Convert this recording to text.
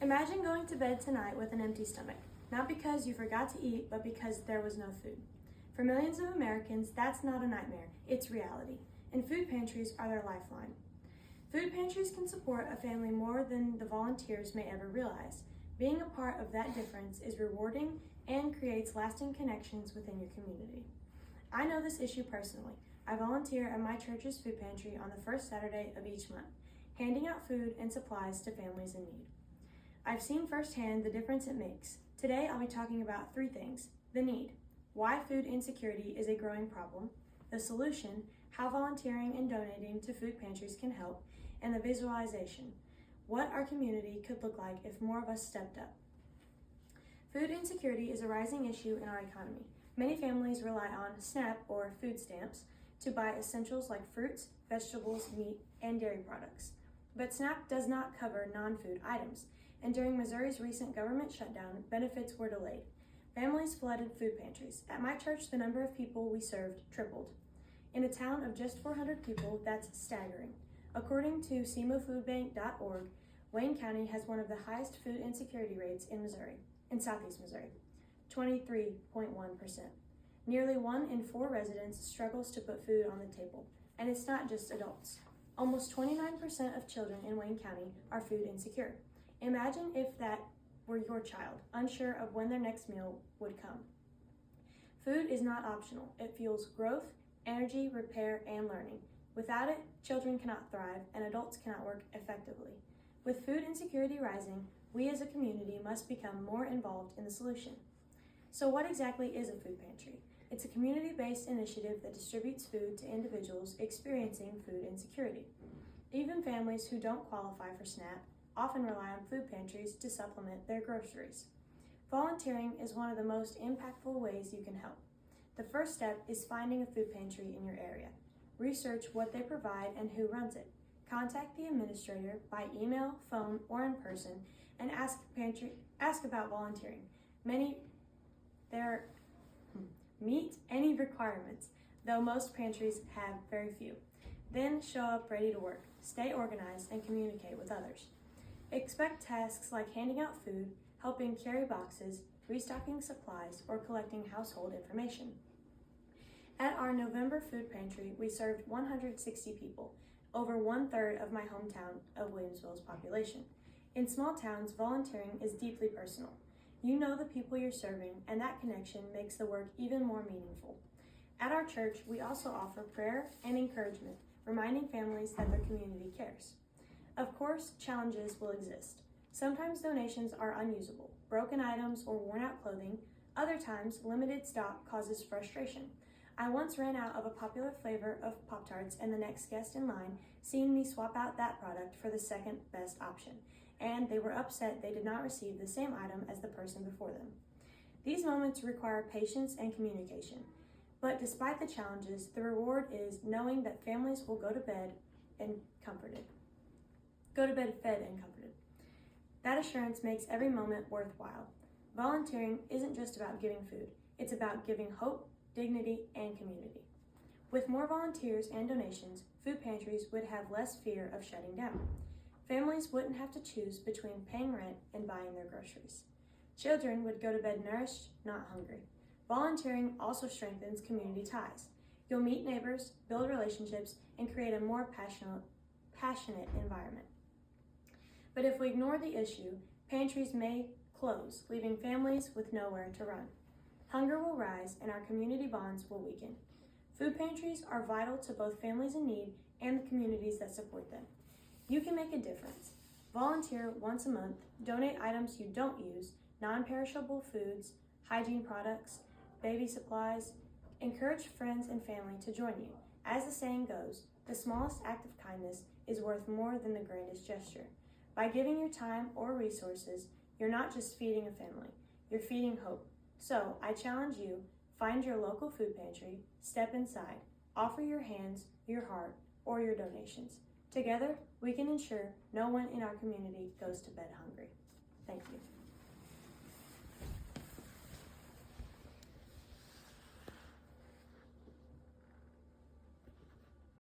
Imagine going to bed tonight with an empty stomach, not because you forgot to eat, but because there was no food. For millions of Americans, that's not a nightmare, it's reality, and food pantries are their lifeline. Food pantries can support a family more than the volunteers may ever realize. Being a part of that difference is rewarding and creates lasting connections within your community. I know this issue personally. I volunteer at my church's food pantry on the first Saturday of each month, handing out food and supplies to families in need. I've seen firsthand the difference it makes. Today I'll be talking about three things: the need, why food insecurity is a growing problem; the solution, how volunteering and donating to food pantries can help; and the visualization, what our community could look like if more of us stepped up. Food insecurity is a rising issue in our economy. Many families rely on SNAP or food stamps to buy essentials like fruits, vegetables, meat, and dairy products. But SNAP does not cover non-food items, and during Missouri's recent government shutdown, benefits were delayed. Families flooded food pantries. At my church, the number of people we served tripled. In a town of just 400 people, that's staggering. According to semofoodbank.org, Wayne County has one of the highest food insecurity rates in Southeast Missouri, 23.1%. Nearly 1 in 4 residents struggles to put food on the table, and it's not just adults. Almost 29% of children in Wayne County are food insecure. Imagine if that were your child, unsure of when their next meal would come. Food is not optional. It fuels growth, energy, repair, and learning. Without it, children cannot thrive and adults cannot work effectively. With food insecurity rising, we as a community must become more involved in the solution. So what exactly is a food pantry? It's a community-based initiative that distributes food to individuals experiencing food insecurity. Even families who don't qualify for SNAP often rely on food pantries to supplement their groceries. Volunteering is one of the most impactful ways you can help. The first step is finding a food pantry in your area. Research what they provide and who runs it. Contact the administrator by email, phone, or in person and ask about volunteering. Meet any requirements, though most pantries have very few. Then show up ready to work. Stay organized and communicate with others. Expect tasks like handing out food, helping carry boxes, restocking supplies, or collecting household information. At our November food pantry, we served 160 people, over 1/3 of my hometown of Williamsville's population. In small towns, volunteering is deeply personal. You know the people you're serving, and that connection makes the work even more meaningful. At our church, we also offer prayer and encouragement, reminding families that their community cares. Of course, challenges will exist. Sometimes donations are unusable, broken items or worn out clothing. Other times, limited stock causes frustration. I once ran out of a popular flavor of Pop-Tarts and the next guest in line seen me swap out that product for the second best option, and they were upset they did not receive the same item as the person before them. These moments require patience and communication. But despite the challenges, the reward is knowing that families will go to bed fed and comforted. That assurance makes every moment worthwhile. Volunteering isn't just about giving food, it's about giving hope, dignity, and community. With more volunteers and donations, food pantries would have less fear of shutting down. Families wouldn't have to choose between paying rent and buying their groceries. Children would go to bed nourished, not hungry. Volunteering also strengthens community ties. You'll meet neighbors, build relationships, and create a more passionate environment. But if we ignore the issue, pantries may close, leaving families with nowhere to run. Hunger will rise and our community bonds will weaken. Food pantries are vital to both families in need and the communities that support them. You can make a difference. Volunteer once a month, donate items you don't use, non-perishable foods, hygiene products, baby supplies. Encourage friends and family to join you. As the saying goes, the smallest act of kindness is worth more than the grandest gesture. By giving your time or resources, you're not just feeding a family, you're feeding hope. So I challenge you, find your local food pantry, step inside, offer your hands, your heart, or your donations. Together, we can ensure no one in our community goes to bed hungry. Thank you.